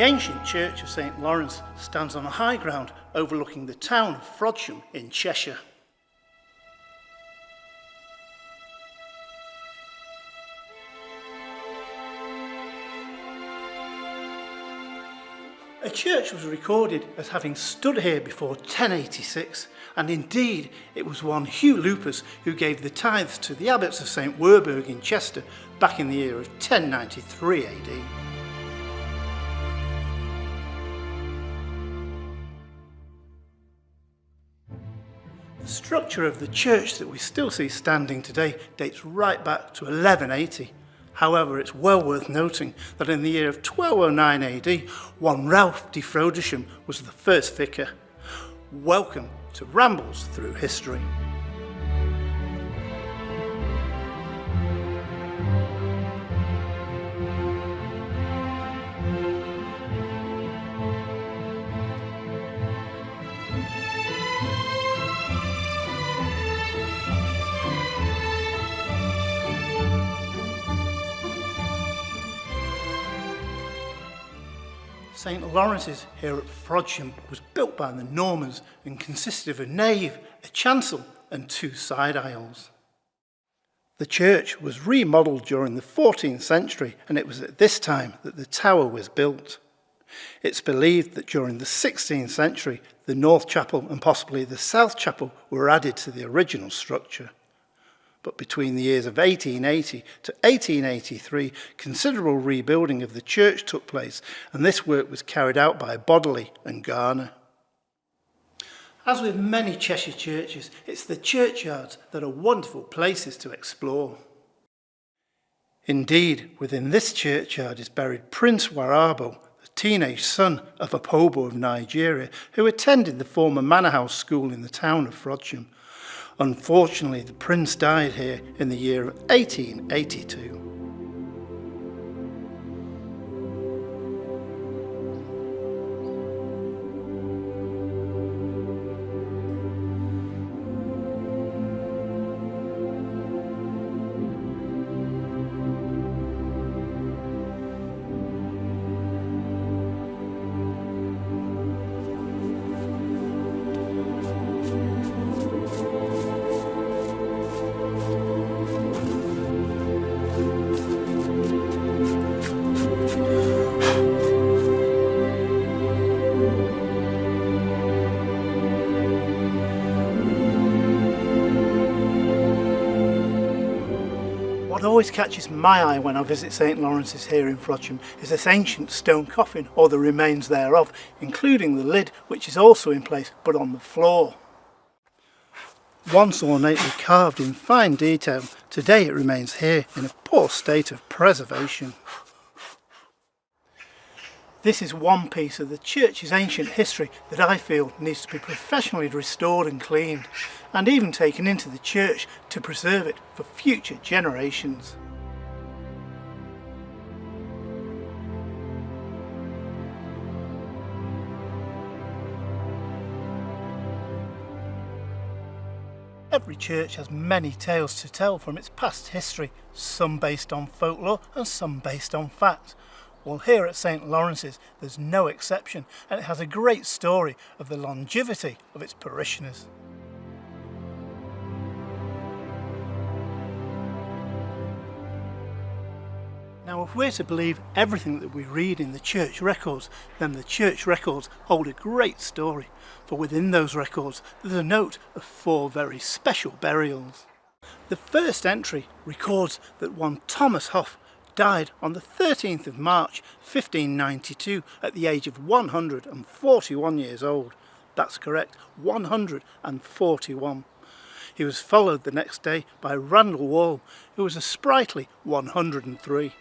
The ancient church of St Laurence stands on a high ground overlooking the town of Frodsham in Cheshire. A church was recorded as having stood here before 1086, and indeed it was one Hugh Lupus who gave the tithes to the abbots of St Werburgh in Chester back in the year of 1093 AD. The structure of the church that we still see standing today dates right back to 1180. However, it's well worth noting that in the year of 1209 AD, one Ralph de Frodsham was the first vicar. Welcome to Rambles through history. St Laurence's here at Frodsham was built by the Normans and consisted of a nave, a chancel and two side aisles. The church was remodelled during the 14th century, and it was at this time that the tower was built. It's believed that during the 16th century the north chapel and possibly the south chapel were added to the original structure. But between the years of 1880 to 1883, considerable rebuilding of the church took place, and this work was carried out by Bodley and Garner. As with many Cheshire churches, it's the churchyards that are wonderful places to explore. Indeed, within this churchyard is buried Prince Warabo, the teenage son of a Pobo of Nigeria, who attended the former manor house school in the town of Frodsham. Unfortunately, the prince died here in the year of 1882. What always catches my eye when I visit St Laurence's here in Frodsham is this ancient stone coffin, or the remains thereof, including the lid, which is also in place but on the floor. Once ornately carved in fine detail, today it remains here in a poor state of preservation. This is one piece of the church's ancient history that I feel needs to be professionally restored and cleaned, and even taken into the church to preserve it for future generations. Every church has many tales to tell from its past history, some based on folklore and some based on fact. Well, here at St Laurence's there's no exception, and it has a great story of the longevity of its parishioners. Now, if we're to believe everything that we read in the church records, then the church records hold a great story, for within those records there's a note of 4 very special burials. The first entry records that one Thomas Hough died on the 13th of March 1592 at the age of 141 years old. That's correct, 141. He was followed the next day by Randall Wall, who was a sprightly 103.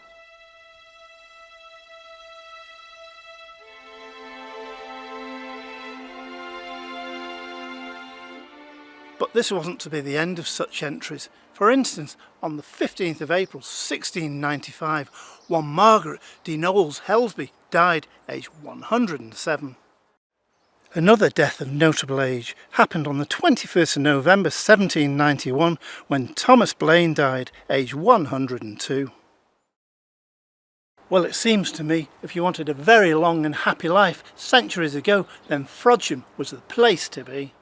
But this wasn't to be the end of such entries. For instance, on the 15th of April 1695, one Margaret de Knowles Helsby died aged 107. Another death of notable age happened on the 21st of November 1791 when Thomas Blaine died aged 102. Well, it seems to me if you wanted a very long and happy life centuries ago, then Frodsham was the place to be.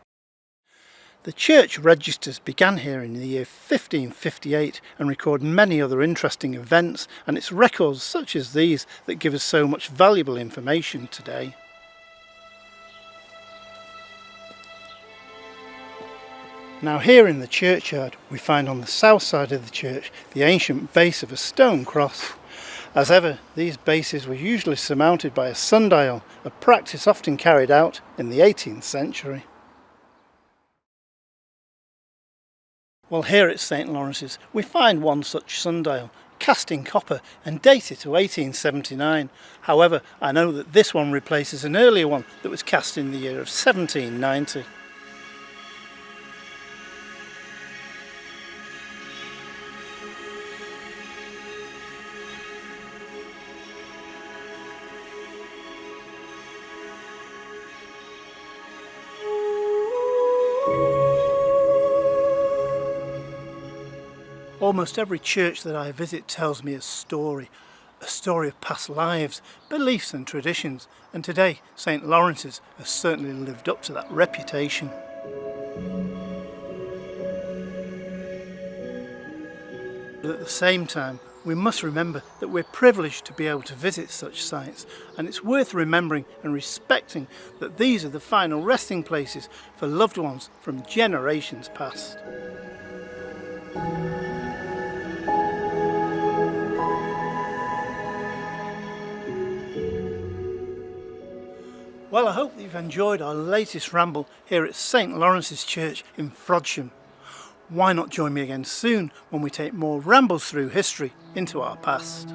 The church registers began here in the year 1558 and record many other interesting events, and it's records such as these that give us so much valuable information today. Now here in the churchyard we find on the south side of the church the ancient base of a stone cross. As ever, these bases were usually surmounted by a sundial, a practice often carried out in the 18th century. Well, here at St Laurence's we find one such sundial, cast in copper and dated to 1879. However, I know that this one replaces an earlier one that was cast in the year of 1790. Almost every church that I visit tells me a story of past lives, beliefs and traditions, and today St Laurence's has certainly lived up to that reputation. But at the same time, we must remember that we're privileged to be able to visit such sites, and it's worth remembering and respecting that these are the final resting places for loved ones from generations past. Well, I hope that you've enjoyed our latest ramble here at St Laurence's Church in Frodsham. Why not join me again soon when we take more rambles through history into our past?